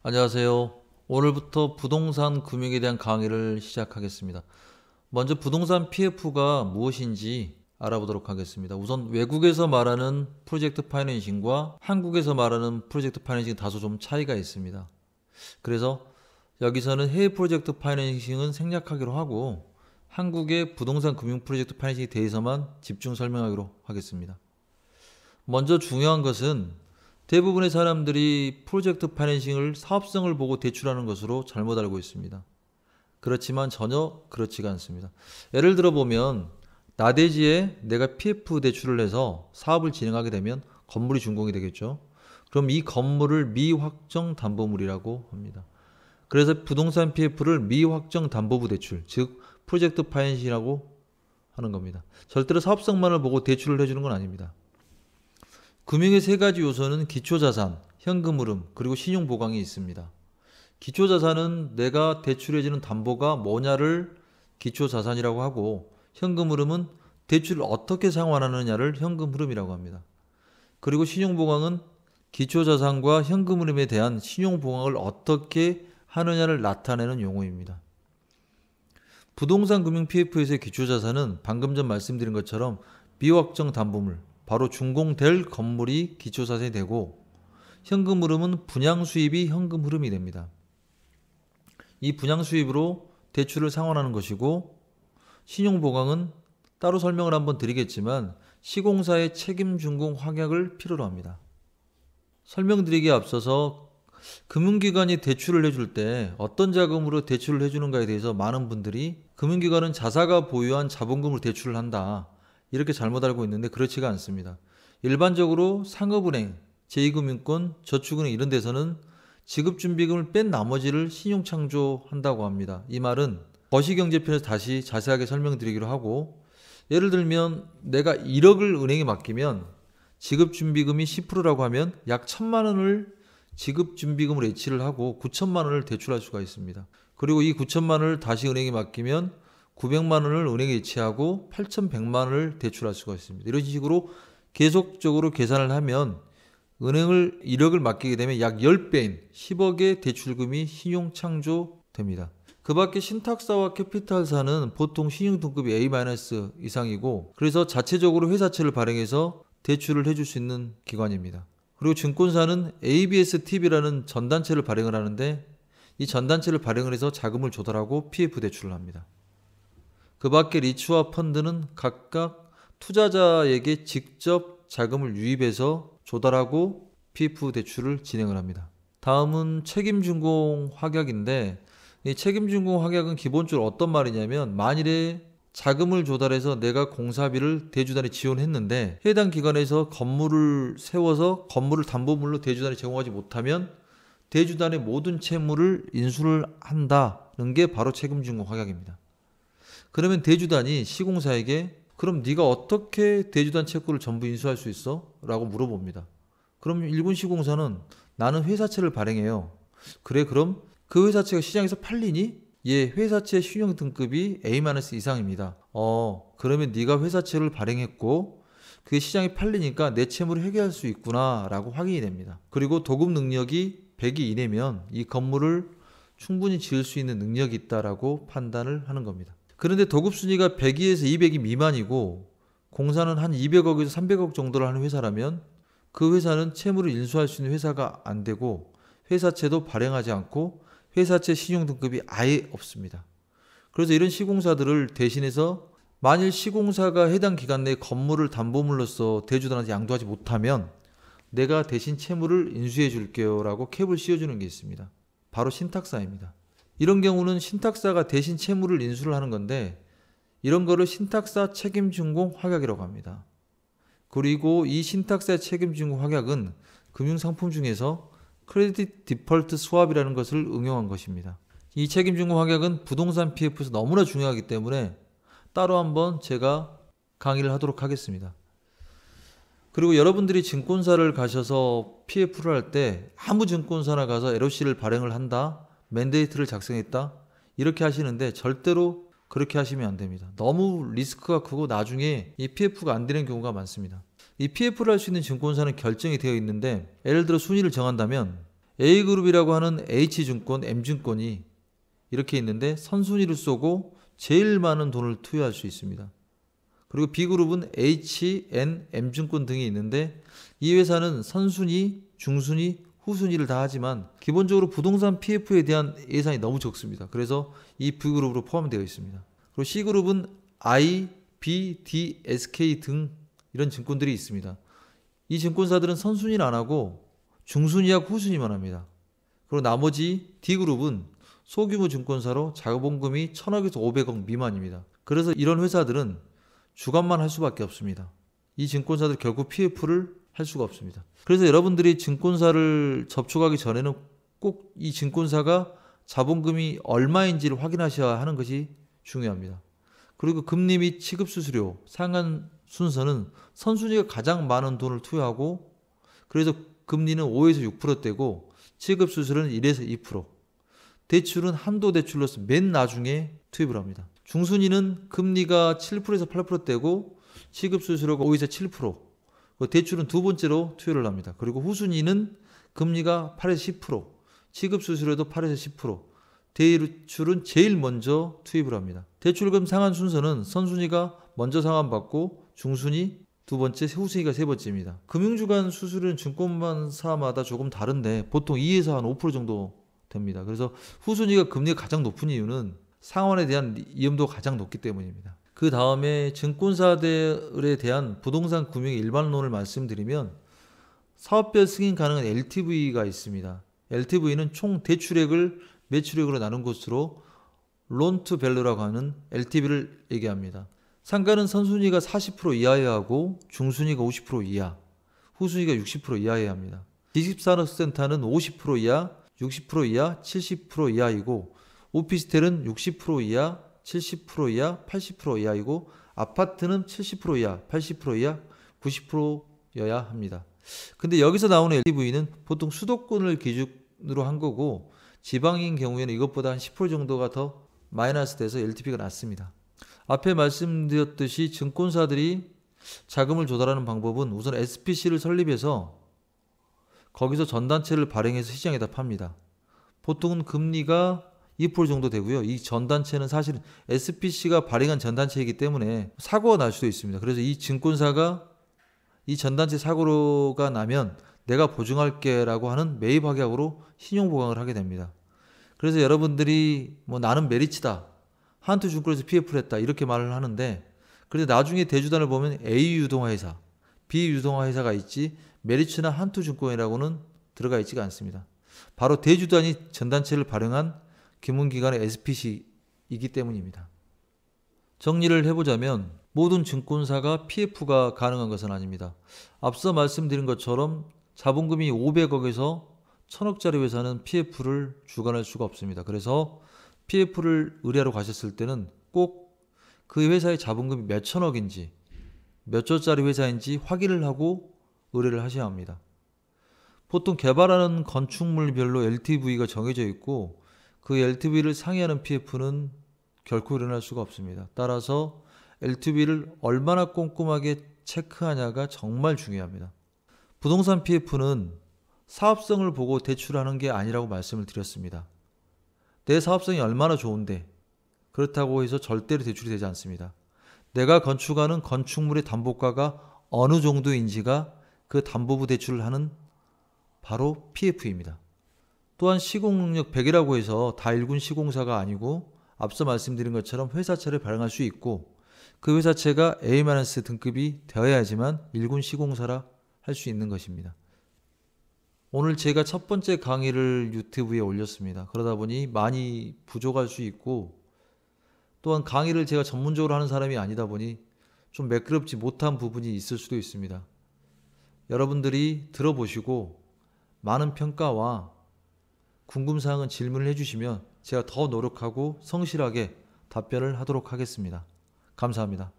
안녕하세요. 오늘부터 부동산 금융에 대한 강의를 시작하겠습니다. 먼저 부동산 PF가 무엇인지 알아보도록 하겠습니다. 우선 외국에서 말하는 프로젝트 파이낸싱과 한국에서 말하는 프로젝트 파이낸싱 다소 좀 차이가 있습니다. 그래서 여기서는 해외 프로젝트 파이낸싱은 생략하기로 하고 한국의 부동산 금융 프로젝트 파이낸싱에 대해서만 집중 설명하기로 하겠습니다. 먼저 중요한 것은 대부분의 사람들이 프로젝트 파이낸싱을 사업성을 보고 대출하는 것으로 잘못 알고 있습니다. 그렇지만 전혀 그렇지가 않습니다. 예를 들어 보면 나대지에 내가 PF 대출을 해서 사업을 진행하게 되면 건물이 준공이 되겠죠. 그럼 이 건물을 미확정 담보물이라고 합니다. 그래서 부동산 PF를 미확정 담보부 대출, 즉 프로젝트 파이낸싱이라고 하는 겁니다. 절대로 사업성만을 보고 대출을 해주는 건 아닙니다. 금융의 세 가지 요소는 기초자산, 현금흐름, 그리고 신용보강이 있습니다. 기초자산은 내가 대출해주는 담보가 뭐냐를 기초자산이라고 하고, 현금흐름은 대출을 어떻게 상환하느냐를 현금흐름이라고 합니다. 그리고 신용보강은 기초자산과 현금흐름에 대한 신용보강을 어떻게 하느냐를 나타내는 용어입니다. 부동산 금융 PF에서의 기초자산은 방금 전 말씀드린 것처럼 미확정 담보물, 바로 준공될 건물이 기초자산이 되고, 현금 흐름은 분양 수입이 현금 흐름이 됩니다. 이 분양 수입으로 대출을 상환하는 것이고, 신용보강은 따로 설명을 한번 드리겠지만 시공사의 책임 준공 확약을 필요로 합니다. 설명드리기에 앞서서 금융기관이 대출을 해줄 때 어떤 자금으로 대출을 해주는가에 대해서 많은 분들이 금융기관은 자사가 보유한 자본금으로 대출을 한다, 이렇게 잘못 알고 있는데 그렇지가 않습니다. 일반적으로 상업은행, 제2금융권, 저축은행 이런 데서는 지급준비금을 뺀 나머지를 신용창조한다고 합니다. 이 말은 거시경제편에서 다시 자세하게 설명드리기로 하고, 예를 들면 내가 1억을 은행에 맡기면 지급준비금이 10%라고 하면 약 1,000만 원을 지급준비금으로 예치를 하고 9천만 원을 대출할 수가 있습니다. 그리고 이 9천만 원을 다시 은행에 맡기면 900만 원을 은행에 예치하고 8,100만 원을 대출할 수가 있습니다. 이런 식으로 계속적으로 계산을 하면 은행을 1억을 맡기게 되면 약 10배인 10억의 대출금이 신용 창조됩니다. 그 밖에 신탁사와 캐피탈사는 보통 신용 등급이 A- 이상이고, 그래서 자체적으로 회사채를 발행해서 대출을 해줄 수 있는 기관입니다. 그리고 증권사는 ABS-TB라는 전단체를 발행을 하는데, 이 전단체를 발행을 해서 자금을 조달하고 PF 대출을 합니다. 그 밖에 리츠와 펀드는 각각 투자자에게 직접 자금을 유입해서 조달하고 PF 대출을 진행을 합니다. 다음은 책임준공 확약인데, 이 책임준공 확약은 기본적으로 어떤 말이냐면, 만일에 자금을 조달해서 내가 공사비를 대주단에 지원했는데 해당 기관에서 건물을 세워서 건물을 담보물로 대주단에 제공하지 못하면 대주단의 모든 채무를 인수를 한다는 게 바로 책임준공 확약입니다. 그러면 대주단이 시공사에게 그럼 네가 어떻게 대주단 채권을 전부 인수할 수 있어? 라고 물어봅니다. 그럼 일본시공사는 나는 회사채를 발행해요. 그래, 그럼 그 회사채가 시장에서 팔리니? 예, 회사채 신용 등급이 A- 이상입니다. 그러면 네가 회사채를 발행했고 그게 시장에 팔리니까 내 채무를 해결할 수 있구나 라고 확인이 됩니다. 그리고 도급 능력이 100이 이내면 이 건물을 충분히 지을 수 있는 능력이 있다라고 판단을 하는 겁니다. 그런데 도급 순위가 100에서 200이 미만이고 공사는 한 200억에서 300억 정도를 하는 회사라면 그 회사는 채무를 인수할 수 있는 회사가 안 되고 회사채도 발행하지 않고 회사채 신용 등급이 아예 없습니다. 그래서 이런 시공사들을 대신해서 만일 시공사가 해당 기간 내에 건물을 담보물로서 대주단한테 양도하지 못하면 내가 대신 채무를 인수해 줄게요 라고 캡을 씌워주는 게 있습니다. 바로 신탁사입니다. 이런 경우는 신탁사가 대신 채무를 인수를 하는 건데, 이런 거를 신탁사 책임준공 확약이라고 합니다. 그리고 이 신탁사의 책임준공 확약은 금융상품 중에서 크레딧 디폴트 스왑이라는 것을 응용한 것입니다. 이 책임준공 확약은 부동산 PF에서 너무나 중요하기 때문에 따로 한번 제가 강의를 하도록 하겠습니다. 그리고 여러분들이 증권사를 가셔서 PF를 할 때 아무 증권사나 가서 LOC를 발행을 한다, 맨데이트를 작성했다, 이렇게 하시는데 절대로 그렇게 하시면 안 됩니다. 너무 리스크가 크고 나중에 이 PF가 안 되는 경우가 많습니다. 이 PF를 할 수 있는 증권사는 결정이 되어 있는데, 예를 들어 순위를 정한다면 A그룹이라고 하는 H증권, M증권이 이렇게 있는데 선순위를 쏘고 제일 많은 돈을 투여할 수 있습니다. 그리고 B그룹은 H, N, M증권 등이 있는데 이 회사는 선순위, 중순위, 후순위를 다 하지만 기본적으로 부동산 PF에 대한 예산이 너무 적습니다. 그래서 이 B그룹으로 포함되어 있습니다. 그리고 C그룹은 I, B, D, SK 등 이런 증권들이 있습니다. 이 증권사들은 선순위는 안 하고 중순위하고 후순위만 합니다. 그리고 나머지 D그룹은 소규모 증권사로 자본금이 1000억에서 500억 미만입니다. 그래서 이런 회사들은 주관만 할 수밖에 없습니다. 이 증권사들 결국 PF를 할 수가 없습니다. 그래서 여러분들이 증권사를 접촉하기 전에는 꼭 이 증권사가 자본금이 얼마인지를 확인하셔야 하는 것이 중요합니다. 그리고 금리 및 취급수수료, 상한 순서는 선순위가 가장 많은 돈을 투여하고 그래서 금리는 5에서 6%대고 취급수수료는 1에서 2%, 대출은 한도 대출로서 맨 나중에 투입을 합니다. 중순위는 금리가 7%에서 8%대고 취급수수료가 5에서 7%, 대출은 두 번째로 투여를 합니다. 그리고 후순위는 금리가 8에서 10%, 취급수수료도 8에서 10%, 대출은 제일 먼저 투입을 합니다. 대출금 상환 순서는 선순위가 먼저 상환받고 중순위 두 번째, 후순위가 세 번째입니다. 금융주간 수수료는 증권사마다 조금 다른데 보통 2에서 한 5% 정도 됩니다. 그래서 후순위가 금리가 가장 높은 이유는 상환에 대한 위험도가 가장 높기 때문입니다. 그 다음에 증권사들에 대한 부동산 금융의 일반론을 말씀드리면 사업별 승인 가능한 LTV가 있습니다. LTV는 총 대출액을 매출액으로 나눈 것으로 론 투 밸류라고 하는 LTV를 얘기합니다. 상가는 선순위가 40% 이하여야 하고 중순위가 50% 이하, 후순위가 60% 이하여야 합니다. 지식산업센터는 50% 이하, 60% 이하, 70% 이하이고 오피스텔은 60% 이하, 70% 이하, 80% 이하이고 아파트는 70% 이하, 80% 이하, 90%여야 합니다. 근데 여기서 나오는 LTV는 보통 수도권을 기준으로 한 거고 지방인 경우에는 이것보다 한 10% 정도가 더 마이너스 돼서 LTV가 낮습니다. 앞에 말씀드렸듯이 증권사들이 자금을 조달하는 방법은 우선 SPC를 설립해서 거기서 전단체를 발행해서 시장에다 팝니다. 보통은 금리가 2% 정도 되고요. 이 전단체는 사실은 SPC가 발행한 전단체이기 때문에 사고가 날 수도 있습니다. 그래서 이 증권사가 이 전단체 사고가 나면 내가 보증할게 라고 하는 매입 확약으로 신용보강을 하게 됩니다. 그래서 여러분들이 나는 메리츠다, 한투증권에서 PF를 했다 이렇게 말을 하는데 그런데 나중에 대주단을 보면 A 유동화회사, B 유동화회사가 있지 메리츠나 한투증권이라고는 들어가 있지가 않습니다. 바로 대주단이 전단체를 발행한 금융기관의 SPC이기 때문입니다. 정리를 해보자면 모든 증권사가 PF가 가능한 것은 아닙니다. 앞서 말씀드린 것처럼 자본금이 500억에서 1000억짜리 회사는 PF를 주관할 수가 없습니다. 그래서 PF를 의뢰하러 가셨을 때는 꼭 그 회사의 자본금이 몇 천억인지 몇 조짜리 회사인지 확인을 하고 의뢰를 하셔야 합니다. 보통 개발하는 건축물별로 LTV가 정해져 있고 그 LTV를 상회하는 PF는 결코 일어날 수가 없습니다. 따라서 LTV를 얼마나 꼼꼼하게 체크하냐가 정말 중요합니다. 부동산 PF는 사업성을 보고 대출하는 게 아니라고 말씀을 드렸습니다. 내 사업성이 얼마나 좋은데 그렇다고 해서 절대로 대출이 되지 않습니다. 내가 건축하는 건축물의 담보가가 어느 정도인지가 그 담보부 대출을 하는 바로 PF입니다. 또한 시공능력 100이라고 해서 다 일군 시공사가 아니고 앞서 말씀드린 것처럼 회사채를 발행할 수 있고 그 회사채가 A- 등급이 되어야지만 일군 시공사라 할 수 있는 것입니다. 오늘 제가 첫 번째 강의를 유튜브에 올렸습니다. 그러다 보니 많이 부족할 수 있고 또한 강의를 제가 전문적으로 하는 사람이 아니다 보니 좀 매끄럽지 못한 부분이 있을 수도 있습니다. 여러분들이 들어보시고 많은 평가와 궁금사항은 질문을 해주시면 제가 더 노력하고 성실하게 답변을 하도록 하겠습니다. 감사합니다.